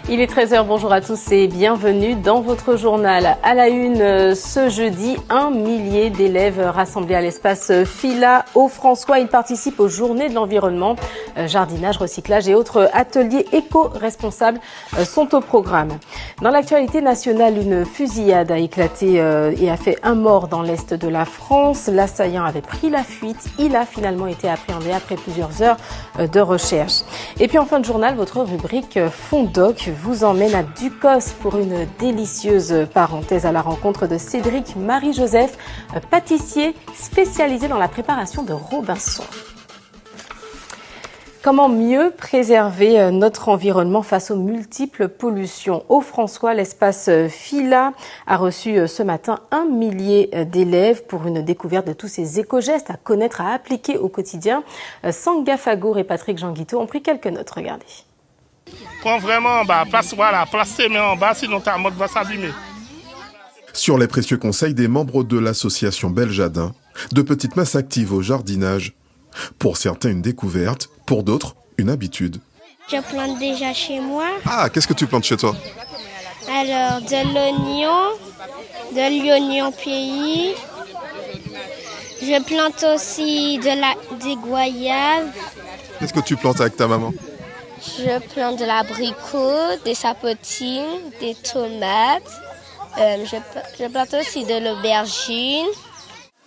Il est 13h, bonjour à tous et bienvenue dans votre journal. À la une, ce jeudi, 1 millier d'élèves rassemblés à l'espace Fila au François. Ils participent aux journées de l'environnement. Jardinage, recyclage et autres ateliers éco-responsables sont au programme. Dans l'actualité nationale, une fusillade a éclaté et a fait un mort dans l'est de la France. L'assaillant avait pris la fuite. Il a finalement été appréhendé après plusieurs heures de recherche. Et puis en fin de journal, votre rubrique Fondoc vous emmène à Ducos pour une délicieuse parenthèse à la rencontre de Cédric Marie-Joseph, pâtissier spécialisé dans la préparation de Robinson. Comment mieux préserver notre environnement face aux multiples pollutions? Au François, l'espace Fila a reçu ce matin 1 millier d'élèves pour une découverte de tous ces éco-gestes à connaître, à appliquer au quotidien. Sanga Fagour et Patrick Jean-Guiteau ont pris quelques notes. Regardez. Prends vraiment en bas, place tes mains en bas, sinon ta mode va s'abîmer. Sur les précieux conseils des membres de l'association Beljadin, de petites mains s'activent au jardinage. Pour certains, une découverte, pour d'autres, une habitude. Je plante déjà chez moi. Ah, qu'est-ce que tu plantes chez toi? Alors, de l'oignon pays. Je plante aussi des goyaves. Qu'est-ce que tu plantes avec ta maman? Je plante de l'abricot, des sapotines, des tomates. Je plante aussi de l'aubergine.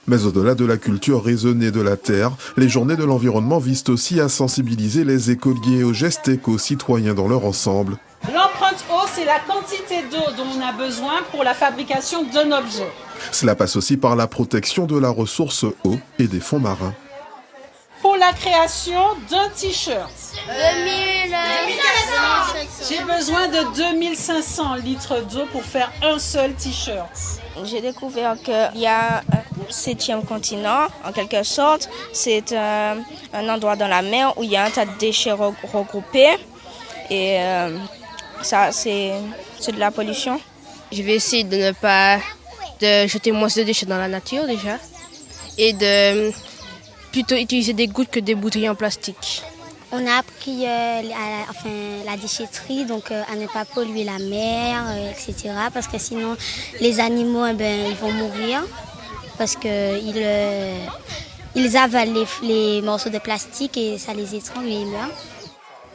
Mais au-delà de la culture raisonnée de la terre, les journées de l'environnement visent aussi à sensibiliser les écoliers aux gestes éco-citoyens dans leur ensemble. L'empreinte eau, c'est la quantité d'eau dont on a besoin pour la fabrication d'un objet. Cela passe aussi par la protection de la ressource eau et des fonds marins. Pour la création d'un t-shirt, 2500. j'ai besoin de 2500 litres d'eau pour faire un seul t-shirt. J'ai découvert qu'il y a un 7e continent, en quelque sorte. C'est un endroit dans la mer où il y a un tas de déchets regroupés. Et ça, c'est de la pollution. Je vais essayer de ne pas jeter moins de déchets dans la nature déjà. Et de plutôt utiliser des gouttes que des bouteilles en plastique. On a appris la déchetterie, donc à ne pas polluer la mer, etc. Parce que sinon, les animaux, ils vont mourir parce qu'ils avalent les morceaux de plastique et ça les étrangle et ils meurent.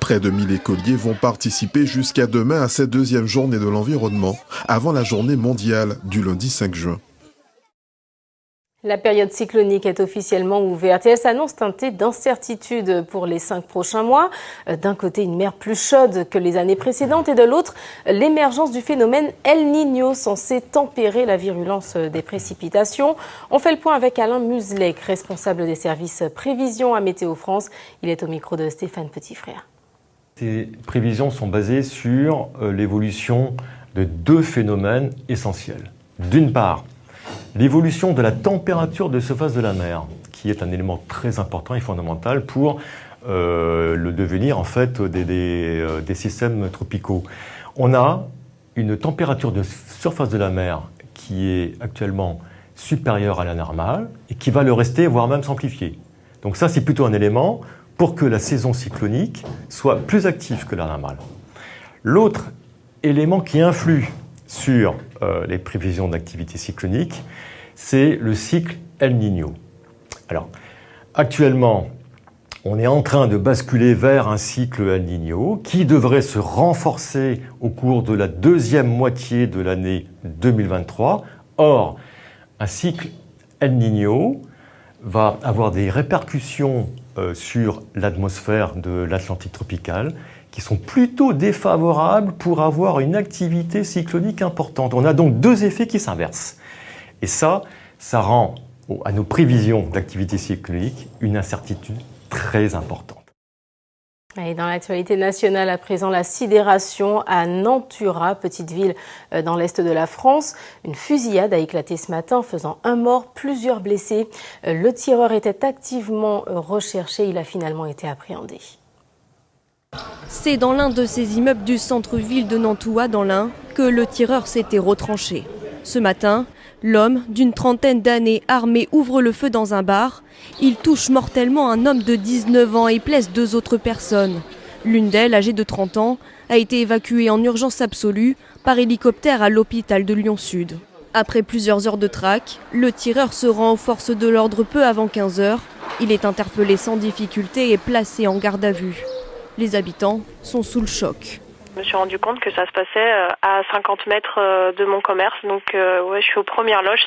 Près de 1000 écoliers vont participer jusqu'à demain à cette deuxième journée de l'environnement, avant la journée mondiale du lundi 5 juin. La période cyclonique est officiellement ouverte et elle s'annonce teintée d'incertitude pour les 5 prochains mois. D'un côté, une mer plus chaude que les années précédentes et de l'autre, l'émergence du phénomène El Niño censé tempérer la virulence des précipitations. On fait le point avec Alain Muslek, responsable des services prévision à Météo France. Il est au micro de Stéphane Petitfrère. Ces prévisions sont basées sur l'évolution de 2 phénomènes essentiels. D'une part, l'évolution de la température de surface de la mer, qui est un élément très important et fondamental pour le devenir en fait des systèmes tropicaux. On a une température de surface de la mer qui est actuellement supérieure à la normale et qui va le rester, voire même s'amplifier. Donc ça, c'est plutôt un élément pour que la saison cyclonique soit plus active que la normale. L'autre élément qui influe sur les prévisions d'activité cyclonique, c'est le cycle El Niño. Alors, actuellement, on est en train de basculer vers un cycle El Niño qui devrait se renforcer au cours de la deuxième moitié de l'année 2023. Or, un cycle El Niño va avoir des répercussions sur l'atmosphère de l'Atlantique tropicale qui sont plutôt défavorables pour avoir une activité cyclonique importante. On a donc 2 effets qui s'inversent. Et ça rend à nos prévisions d'activité cyclonique une incertitude très importante. Et dans l'actualité nationale, à présent, la sidération à Nantura, petite ville dans l'est de la France. Une fusillade a éclaté ce matin, faisant un mort, plusieurs blessés. Le tireur était activement recherché. Il a finalement été appréhendé. C'est dans l'un de ces immeubles du centre-ville de Nantua, dans l'Ain, que le tireur s'était retranché. Ce matin, l'homme, d'une trentaine d'années, armé, ouvre le feu dans un bar. Il touche mortellement un homme de 19 ans et blesse 2 autres personnes. L'une d'elles, âgée de 30 ans, a été évacuée en urgence absolue par hélicoptère à l'hôpital de Lyon-Sud. Après plusieurs heures de traque, le tireur se rend aux forces de l'ordre peu avant 15 h. Il est interpellé sans difficulté et placé en garde à vue. Les habitants sont sous le choc. Je me suis rendu compte que ça se passait à 50 mètres de mon commerce, donc je suis aux premières loges,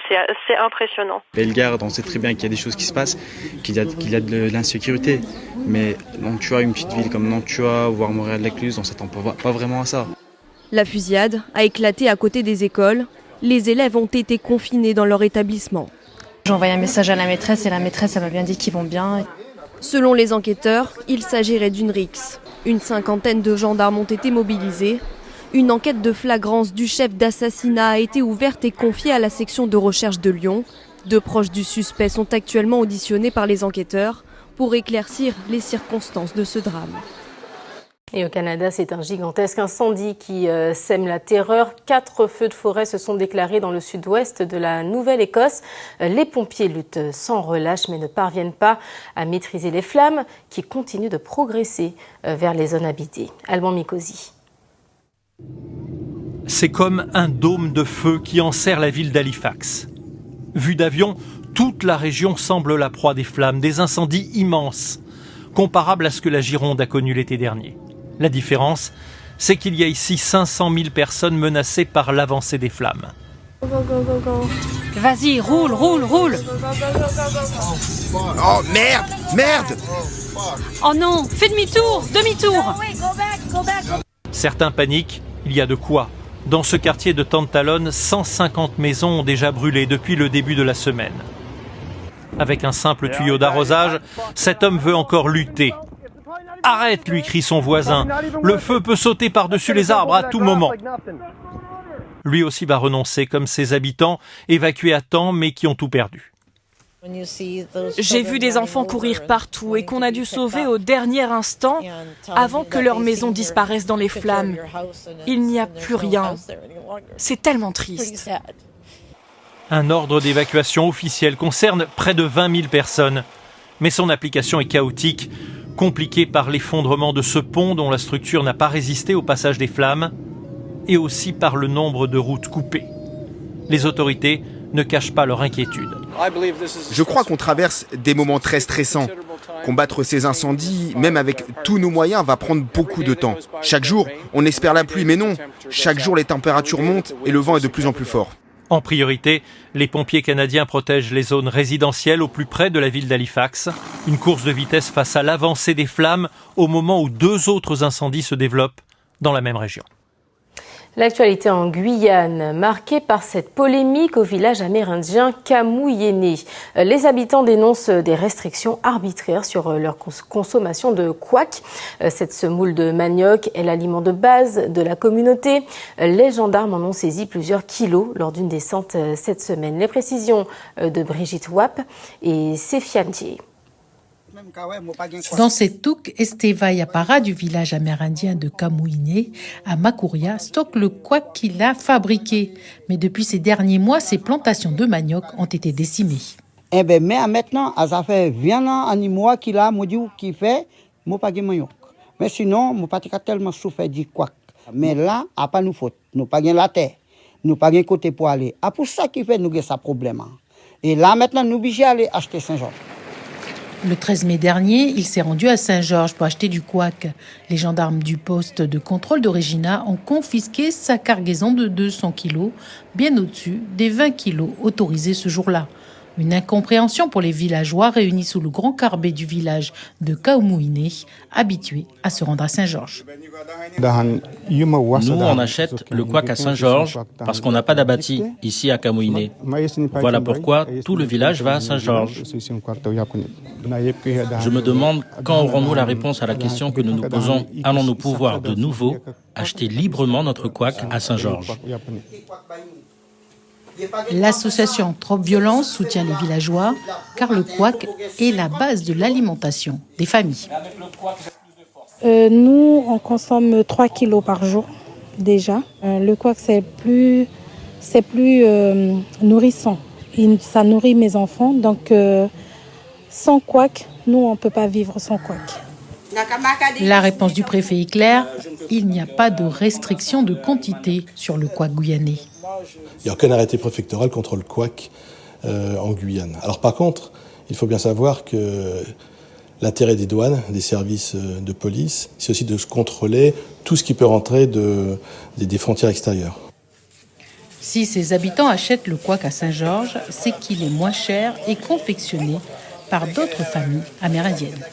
c'est impressionnant. Bellegarde, on sait très bien qu'il y a des choses qui se passent, qu'il y a de l'insécurité, mais Nantua, une petite ville comme Nantua, voire Montréal-Lacluse, on ne s'attend pas vraiment à ça. La fusillade a éclaté à côté des écoles. Les élèves ont été confinés dans leur établissement. J'ai envoyé un message à la maîtresse et la maîtresse m'a bien dit qu'ils vont bien. Selon les enquêteurs, il s'agirait d'une rixe. Une cinquantaine de gendarmes ont été mobilisés. Une enquête de flagrance du chef d'assassinat a été ouverte et confiée à la section de recherche de Lyon. 2 proches du suspect sont actuellement auditionnés par les enquêteurs pour éclaircir les circonstances de ce drame. Et au Canada, c'est un gigantesque incendie qui sème la terreur. 4 feux de forêt se sont déclarés dans le sud-ouest de la Nouvelle-Écosse. Les pompiers luttent sans relâche mais ne parviennent pas à maîtriser les flammes qui continuent de progresser vers les zones habitées. Alban Mikosi. C'est comme un dôme de feu qui enserre la ville d'Halifax. Vue d'avion, toute la région semble la proie des flammes, des incendies immenses, comparables à ce que la Gironde a connu l'été dernier. La différence, c'est qu'il y a ici 500 000 personnes menacées par l'avancée des flammes. Go, go, go, go. Vas-y, roule, roule, roule. Oh merde, merde. Oh non, fais demi-tour, demi-tour. Certains paniquent, il y a de quoi. Dans ce quartier de Tantalone, 150 maisons ont déjà brûlé depuis le début de la semaine. Avec un simple tuyau d'arrosage, cet homme veut encore lutter. Arrête, lui crie son voisin. Le feu peut sauter par-dessus les arbres à tout moment. Lui aussi va renoncer, comme ses habitants, évacués à temps, mais qui ont tout perdu. J'ai vu des enfants courir partout et qu'on a dû sauver au dernier instant avant que leur maison disparaisse dans les flammes. Il n'y a plus rien. C'est tellement triste. Un ordre d'évacuation officiel concerne près de 20 000 personnes. Mais son application est chaotique, compliquée par l'effondrement de ce pont dont la structure n'a pas résisté au passage des flammes, et aussi par le nombre de routes coupées. Les autorités ne cachent pas leur inquiétude. Je crois qu'on traverse des moments très stressants. Combattre ces incendies, même avec tous nos moyens, va prendre beaucoup de temps. Chaque jour, on espère la pluie, mais non. Chaque jour, les températures montent et le vent est de plus en plus fort. En priorité, les pompiers canadiens protègent les zones résidentielles au plus près de la ville d'Halifax. Une course de vitesse face à l'avancée des flammes au moment où 2 autres incendies se développent dans la même région. L'actualité en Guyane, marquée par cette polémique au village amérindien Camouyéné. Les habitants dénoncent des restrictions arbitraires sur leur consommation de couac. Cette semoule de manioc est l'aliment de base de la communauté. Les gendarmes en ont saisi plusieurs kilos lors d'une descente cette semaine. Les précisions de Brigitte Wap et Séfiane Dié. Dans cette touque, Esteva Yapara du village amérindien de Camouyéné à Makouria stocke le couac qu'il a fabriqué. Mais depuis ces derniers mois, ses plantations de manioc ont été décimées. Mais maintenant, ça fait 20 ans qu'il a qui fait, moi pas de manioc. Mais sinon, moi pas tellement souffert du couac. Mais là, à pas nous faute, nous pas la terre, nous pas côté pour aller. À pour ça qui fait nous ce problème. Et là maintenant, nous obligés aller acheter Saint-Georges. Le 13 mai dernier, il s'est rendu à Saint-Georges pour acheter du couac. Les gendarmes du poste de contrôle de Regina ont confisqué sa cargaison de 200 kilos, bien au-dessus des 20 kilos autorisés ce jour-là. Une incompréhension pour les villageois réunis sous le grand carbet du village de Camouyéné, habitués à se rendre à Saint-Georges. Nous, on achète le couac à Saint-Georges parce qu'on n'a pas d'abattis ici à Camouyéné. Voilà pourquoi tout le village va à Saint-Georges. Je me demande quand aurons-nous la réponse à la question que nous nous posons. Allons-nous pouvoir de nouveau acheter librement notre couac à Saint-Georges? L'association Trop Violence soutient les villageois car le couac est la base de l'alimentation des familles. Nous, on consomme 3 kilos par jour déjà. Le couac, c'est plus nourrissant. Ça nourrit mes enfants. Donc, sans couac, nous, on ne peut pas vivre sans couac. La réponse du préfet est claire, il n'y a pas de restriction de quantité sur le couac guyanais. Il n'y a aucun arrêté préfectoral contre le couac en Guyane. Alors par contre, il faut bien savoir que l'intérêt des douanes, des services de police, c'est aussi de contrôler tout ce qui peut rentrer des frontières extérieures. Si ces habitants achètent le couac à Saint-Georges, c'est qu'il est moins cher et confectionné par d'autres familles amérindiennes.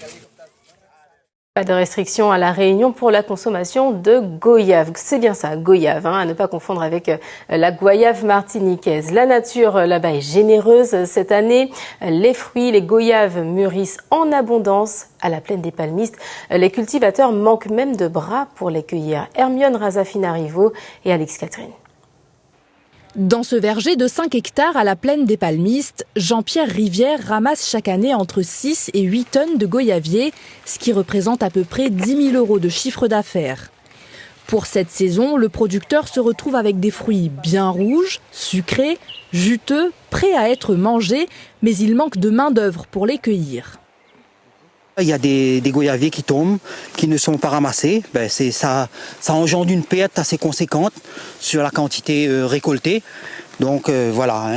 Pas de restriction à La Réunion pour la consommation de goyave. C'est bien ça, goyave, à ne pas confondre avec la goyave martiniquaise. La nature là-bas est généreuse cette année. Les fruits, les goyaves mûrissent en abondance à la plaine des Palmistes. Les cultivateurs manquent même de bras pour les cueillir. Hermione Razafina-Rivo et Alix Catherine. Dans ce verger de 5 hectares à la plaine des Palmistes, Jean-Pierre Rivière ramasse chaque année entre 6 et 8 tonnes de goyaviers, ce qui représente à peu près 10 000 € de chiffre d'affaires. Pour cette saison, le producteur se retrouve avec des fruits bien rouges, sucrés, juteux, prêts à être mangés, mais il manque de main-d'œuvre pour les cueillir. Il y a des goyaviers qui tombent, qui ne sont pas ramassés. Ça engendre une perte assez conséquente sur la quantité récoltée. Donc voilà,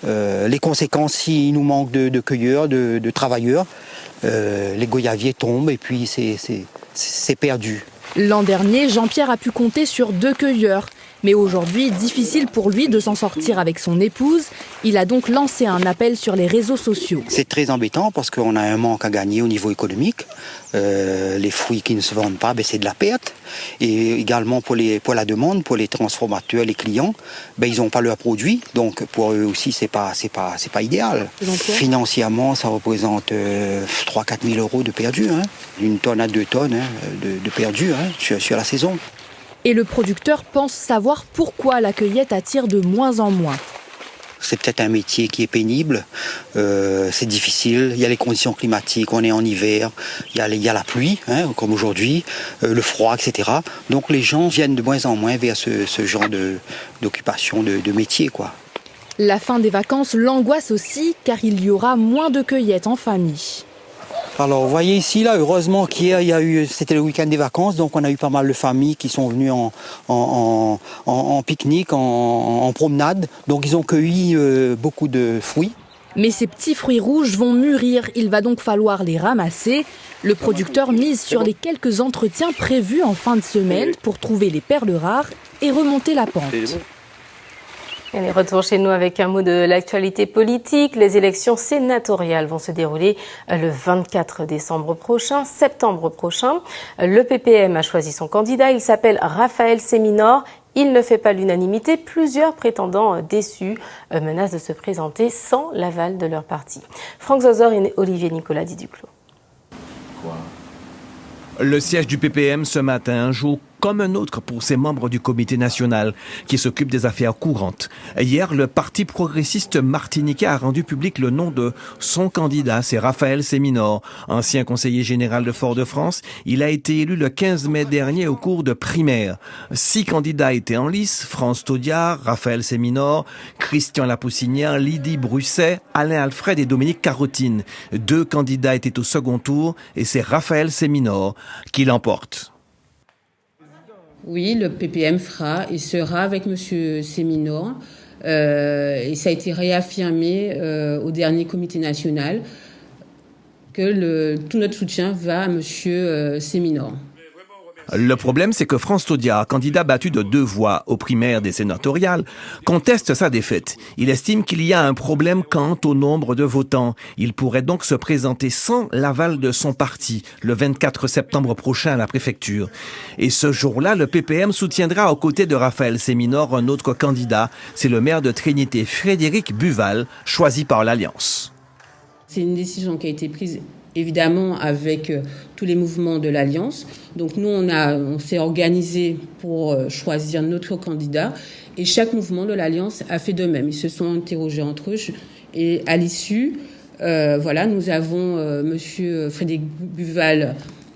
les conséquences, s'il nous manque de cueilleurs, de travailleurs, les goyaviers tombent et puis c'est perdu. L'an dernier, Jean-Pierre a pu compter sur 2 cueilleurs. Mais aujourd'hui, difficile pour lui de s'en sortir avec son épouse. Il a donc lancé un appel sur les réseaux sociaux. C'est très embêtant parce qu'on a un manque à gagner au niveau économique. Les fruits qui ne se vendent pas, c'est de la perte. Et également pour la demande, pour les transformateurs, les clients, ils n'ont pas leurs produits. Donc pour eux aussi, c'est pas idéal. Financièrement, ça représente 3-4 000 € de perdu. D'une tonne à 2 tonnes de perdu sur la saison. Et le producteur pense savoir pourquoi la cueillette attire de moins en moins. C'est peut-être un métier qui est pénible, c'est difficile, il y a les conditions climatiques, on est en hiver, il y a la pluie, comme aujourd'hui, le froid, etc. Donc les gens viennent de moins en moins vers ce genre d'occupation, de métier, quoi. La fin des vacances l'angoisse aussi, car il y aura moins de cueillettes en famille. Alors vous voyez ici, là, heureusement qu'hier, c'était le week-end des vacances, donc on a eu pas mal de familles qui sont venues en pique-nique, en promenade. Donc ils ont cueilli beaucoup de fruits. Mais ces petits fruits rouges vont mûrir, il va donc falloir les ramasser. Le producteur mise sur les quelques entretiens prévus en fin de semaine pour trouver les perles rares et remonter la pente. Allez, retour chez nous avec un mot de l'actualité politique. Les élections sénatoriales vont se dérouler le 24 septembre prochain. Le PPM a choisi son candidat. Il s'appelle Raphaël Séminor. Il ne fait pas l'unanimité. Plusieurs prétendants déçus menacent de se présenter sans l'aval de leur parti. Franck Zozor et Olivier Nicolas Diduclos. Le siège du PPM ce matin joue comme un autre pour ses membres du comité national qui s'occupe des affaires courantes. Hier, le Parti progressiste martiniquais a rendu public le nom de son candidat, c'est Raphaël Séminor, ancien conseiller général de Fort-de-France. Il a été élu le 15 mai dernier au cours de primaires. 6 candidats étaient en lice, France Taudiard, Raphaël Séminor, Christian Lapoussinière, Lydie Brusset, Alain Alfred et Dominique Carotine. 2 candidats étaient au second tour et c'est Raphaël Séminor qui l'emporte. Oui, le PPM sera avec M. Séminor. Et ça a été réaffirmé au dernier comité national que tout notre soutien va à M. Séminor. Le problème, c'est que France Taudiard, candidat battu de 2 voix aux primaires des sénatoriales, conteste sa défaite. Il estime qu'il y a un problème quant au nombre de votants. Il pourrait donc se présenter sans l'aval de son parti le 24 septembre prochain à la préfecture. Et ce jour-là, le PPM soutiendra aux côtés de Raphaël Séminor un autre candidat. C'est le maire de Trinité, Frédéric Buval, choisi par l'Alliance. C'est une décision qui a été prise évidemment avec tous les mouvements de l'Alliance. Donc nous, on s'est organisé pour choisir notre candidat et chaque mouvement de l'Alliance a fait de même. Ils se sont interrogés entre eux et à l'issue, nous avons Monsieur Frédéric Buval,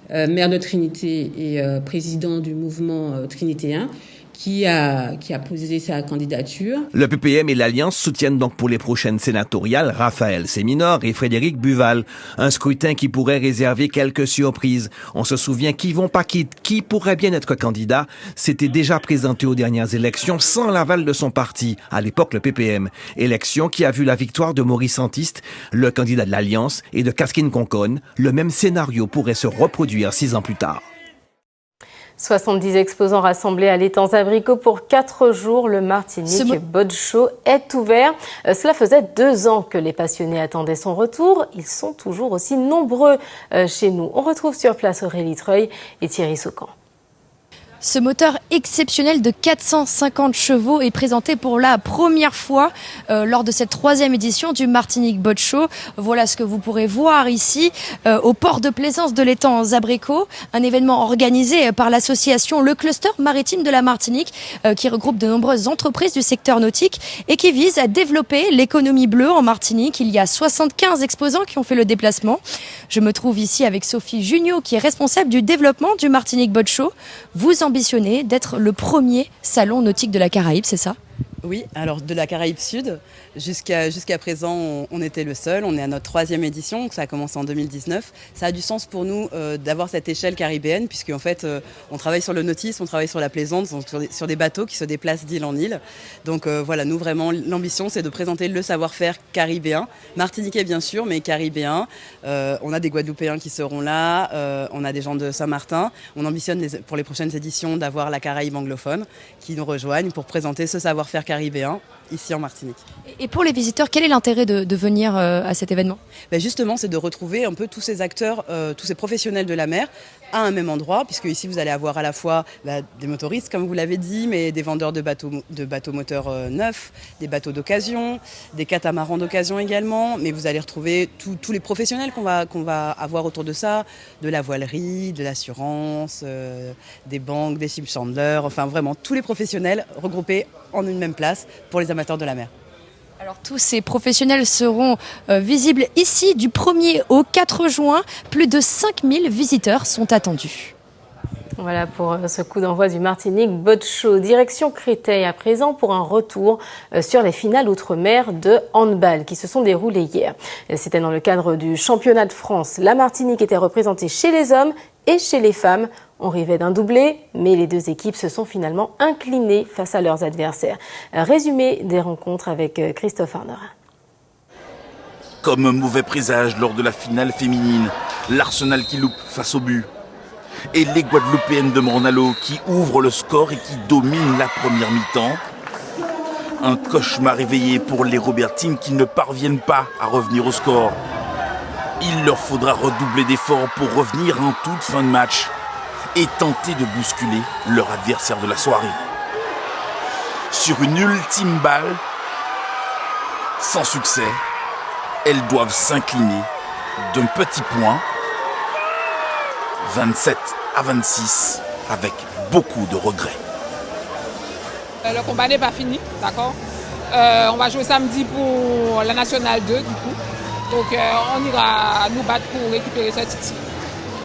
maire de Trinité et président du mouvement trinitéen, qui a posé sa candidature. Le PPM et l'Alliance soutiennent donc pour les prochaines sénatoriales Raphaël Séminor et Frédéric Buval. Un scrutin qui pourrait réserver quelques surprises. On se souvient qu'Yvon Paquette, qui pourrait bien être candidat, s'était déjà présenté aux dernières élections sans l'aval de son parti, à l'époque le PPM. Élection qui a vu la victoire de Maurice Santiste, le candidat de l'Alliance, et de Kaskin Concon. Le même scénario pourrait se reproduire 6 ans plus tard. 70 exposants rassemblés à l'étang Abricot pour 4 jours. Le Martinique Boat Show est ouvert. Cela faisait 2 ans que les passionnés attendaient son retour. Ils sont toujours aussi nombreux chez nous. On retrouve sur place Aurélie Treuil et Thierry Soucan. Ce moteur exceptionnel de 450 chevaux est présenté pour la première fois lors de cette 3e édition du Martinique Boat Show. Voilà ce que vous pourrez voir ici au port de plaisance de l'étang Abricot, un événement organisé par l'association Le Cluster Maritime de la Martinique qui regroupe de nombreuses entreprises du secteur nautique et qui vise à développer l'économie bleue en Martinique. Il y a 75 exposants qui ont fait le déplacement. Je me trouve ici avec Sophie Junio qui est responsable du développement du Martinique Boat Show. Vous ambitionnez d'être le premier salon nautique de la Caraïbe, c'est ça ? Oui, alors de la Caraïbe Sud, jusqu'à présent, on était le seul. On est à notre 3e édition, donc ça a commencé en 2019. Ça a du sens pour nous d'avoir cette échelle caribéenne, puisque en fait, on travaille sur le nautisme, on travaille sur la plaisance, donc sur des bateaux qui se déplacent d'île en île. Donc voilà, nous vraiment, l'ambition, c'est de présenter le savoir-faire caribéen, martiniquais bien sûr, mais caribéen. On a des Guadeloupéens qui seront là, on a des gens de Saint-Martin. On ambitionne pour les prochaines éditions d'avoir la Caraïbe anglophone qui nous rejoignent pour présenter ce savoir-faire caribéen ici en Martinique. Et pour les visiteurs, quel est l'intérêt de venir à cet événement ? Justement, c'est de retrouver un peu tous ces acteurs, tous ces professionnels de la mer à un même endroit, puisque ici vous allez avoir à la fois des motoristes, comme vous l'avez dit, mais des vendeurs de bateaux moteurs neufs, des bateaux d'occasion, des catamarans d'occasion également, mais vous allez retrouver tous les professionnels qu'on va avoir autour de ça, de la voilerie, de l'assurance, des banques, des ship chandlers, enfin vraiment tous les professionnels regroupés en une même place pour les amateurs de la mer. Alors tous ces professionnels seront visibles ici du 1er au 4 juin. Plus de 5000 visiteurs sont attendus. Voilà pour ce coup d'envoi du Martinique Boat Show. Direction Créteil à présent pour un retour sur les finales outre-mer de handball qui se sont déroulées hier. C'était dans le cadre du championnat de France. La Martinique était représentée chez les hommes et chez les femmes. On rêvait d'un doublé, mais les deux équipes se sont finalement inclinées face à leurs adversaires. Résumé des rencontres avec Christophe Arnerin. Comme un mauvais présage lors de la finale féminine, l'Arsenal qui loupe face au but. Et les Guadeloupéennes de Mornalo qui ouvrent le score et qui dominent la première mi-temps. Un cauchemar éveillé pour les Robertines qui ne parviennent pas à revenir au score. Il leur faudra redoubler d'efforts pour revenir en toute fin de match et tenter de bousculer leur adversaire de la soirée. Sur une ultime balle, sans succès, elles doivent s'incliner d'un petit point, 27-26, avec beaucoup de regrets. Le combat n'est pas fini, d'accord. On va jouer samedi pour la Nationale 2, du coup. Donc on ira nous battre pour récupérer ce titre.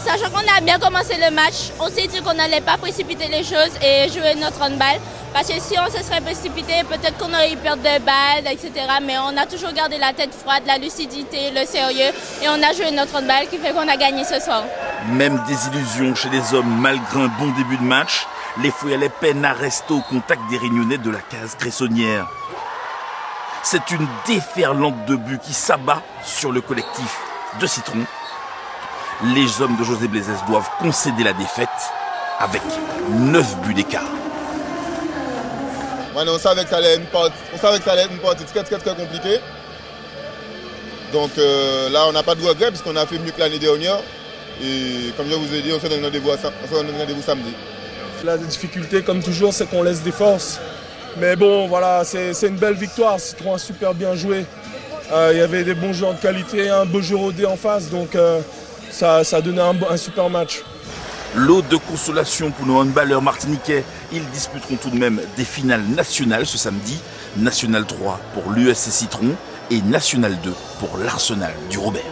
Sachant qu'on a bien commencé le match, on s'est dit qu'on n'allait pas précipiter les choses et jouer notre handball. Parce que si on se serait précipité, peut-être qu'on aurait eu perte de balles, etc. Mais on a toujours gardé la tête froide, la lucidité, le sérieux. Et on a joué notre handball qui fait qu'on a gagné ce soir. Même désillusion chez les hommes malgré un bon début de match. Les Fouillalais peinent à rester au contact des Réunionnais de la case cressonnière. C'est une déferlante de buts qui s'abat sur le collectif de Citron. Les hommes de José Blaisès doivent concéder la défaite avec 9 buts d'écart. Ouais, on savait que ça allait être une partie très compliquée. Donc là, on n'a pas de regret puisqu'on a fait mieux que l'année dernière. Et comme je vous ai dit, on se donne rendez-vous samedi. La difficulté, comme toujours, c'est qu'on laisse des forces. Mais bon, voilà, c'est une belle victoire. Citron a super bien joué. Il y avait des bons joueurs de qualité, un beau jeu rodé en face. Donc ça a donné un super match. Lot de consolation pour nos handballeurs martiniquais. Ils disputeront tout de même des finales nationales ce samedi. National 3 pour l'USC Citron et National 2 pour l'Arsenal du Robert.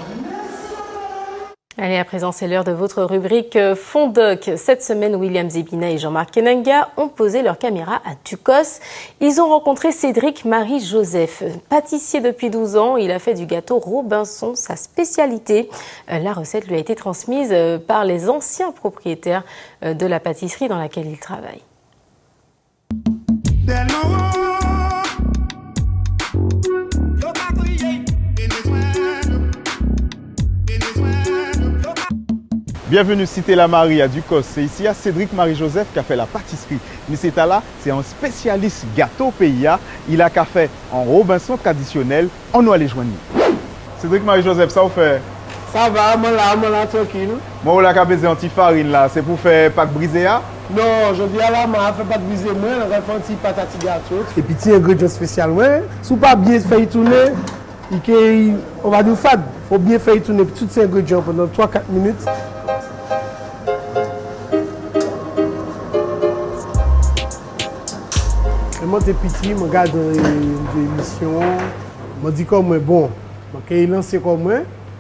Allez, à présent, c'est l'heure de votre rubrique Fondoc. Cette semaine, William Zebina et Jean-Marc Kenanga ont posé leur caméra à Tucos. Ils ont rencontré Cédric Marie-Joseph. Pâtissier depuis 12 ans, il a fait du gâteau Robinson sa spécialité. La recette lui a été transmise par les anciens propriétaires de la pâtisserie dans laquelle il travaille. Bienvenue Cité La Marie à Ducos. C'est ici à Cédric Marie-Joseph qui a fait la pâtisserie. Mais c'est là, c'est un spécialiste gâteau pays. Il a qu'à faire en Robinson traditionnel en noix les joigny. Cédric Marie-Joseph, ça vous fait? Ça va, moi là, tranquille. Moi, là, qui a anti-farine là, c'est pour faire pâte brisée là? Non, je dis à la main, fait pâte brisée, moi, on va faire un petit patati gâteau. Et puis, petit ingrédient spécial, ouais. Si vous pas bien fait tourner, on va dire fade. Il faut bien faire tourner tous ces ingrédients pendant 3-4 minutes. Moi, j'étais petit, je regarde des émissions, je me dis comme bon, quand il lancé comme moi,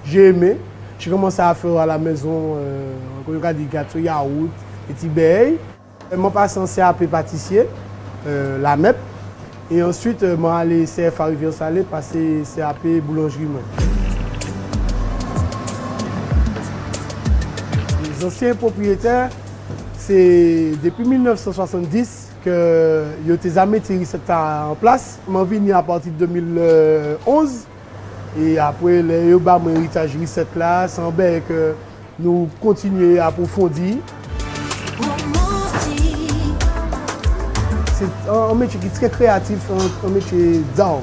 j'ai aimé. J'ai commencé à faire à la maison, quand je regarde des gâteaux, yaourt, des petits beignes. Je suis passé en CAP pâtissier, la MEP. Et ensuite, je suis allé CFA Rivière-Salée, passer CAP boulangerie. Les anciens propriétaires, c'est depuis 1970 que yo tes amis tiré ça en place. M'en venu à partir de 2011 et après les yo ba mon héritage recette là sans bien que nous continuer à approfondir. C'est un métier qui est très créatif, un métier d'art.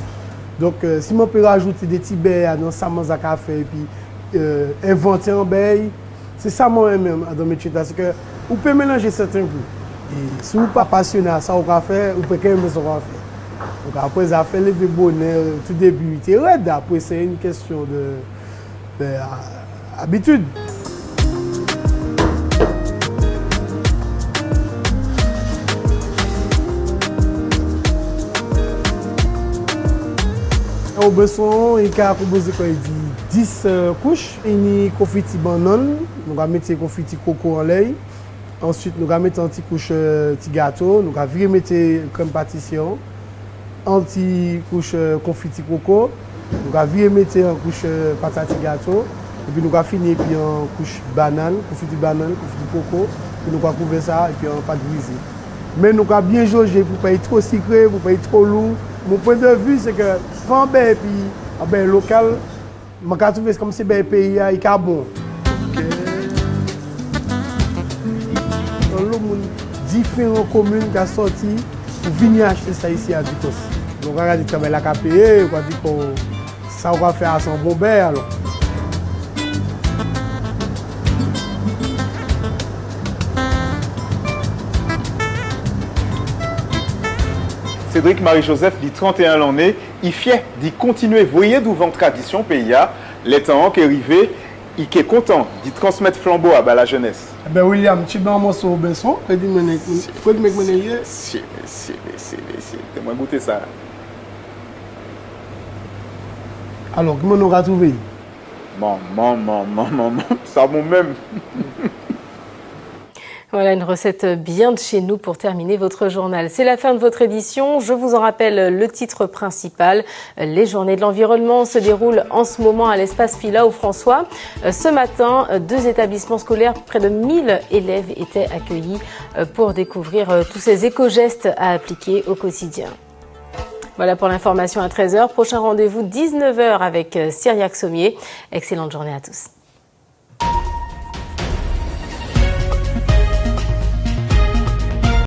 Donc si on peut rajouter des petits beignes dans ça à café et puis inventer un beignet, c'est ça moi-même dans le métier parce que vous pouvez mélanger certains goûts. Et si vous n'êtes pas passionné à ça, vous pouvez faire, vous pouvez quand même ça faire. Donc après, ça fait lever bonheur, tout début, c'est raide. Après, c'est une question d'habitude. Au besoin, il a proposé 10 couches. Il y a confiti banane, nous allons mettre confiti coco en lait. Ensuite, nous allons mettre un petit couche petit gâteau, nous allons mettre crème pâtissier, un petit couche confiti coco, nous allons mettre une couche patate gâteau, et puis nous allons finir puis une couche banane, confiti coco, puis nous allons couvrir ça et puis un pâte brisée. Mais nous allons bien jauger pour ne pas être trop sucré, pour ne pas être trop lourd. Mon point de vue, c'est que faire un bain puis un bain local, je trouve comme si le pays est bon. Différentes communes qui sont sorties pour venir acheter ça ici à Ducos. Donc on a dit que la KPE, on a dit que ça va faire à son bon bain alors. Cédric Marie-Joseph, dit 31 l'année, il est fier d'y continuer. Voyez d'où vont tradition pays, les temps qui est arrivé, il est content d'y transmettre flambeau à la jeunesse. Ben William, tu es un morceau Robinson, tu peux dire que c'est moi goûter ça. Alors, comment on a trouvé? Ça bon même. Voilà une recette bien de chez nous pour terminer votre journal. C'est la fin de votre édition. Je vous en rappelle le titre principal. Les journées de l'environnement se déroulent en ce moment à l'espace Fila au François. Ce matin, 2 établissements scolaires, près de 1000 élèves étaient accueillis pour découvrir tous ces éco-gestes à appliquer au quotidien. Voilà pour l'information à 13h. Prochain rendez-vous 19h avec Cyriaque Sommier. Excellente journée à tous.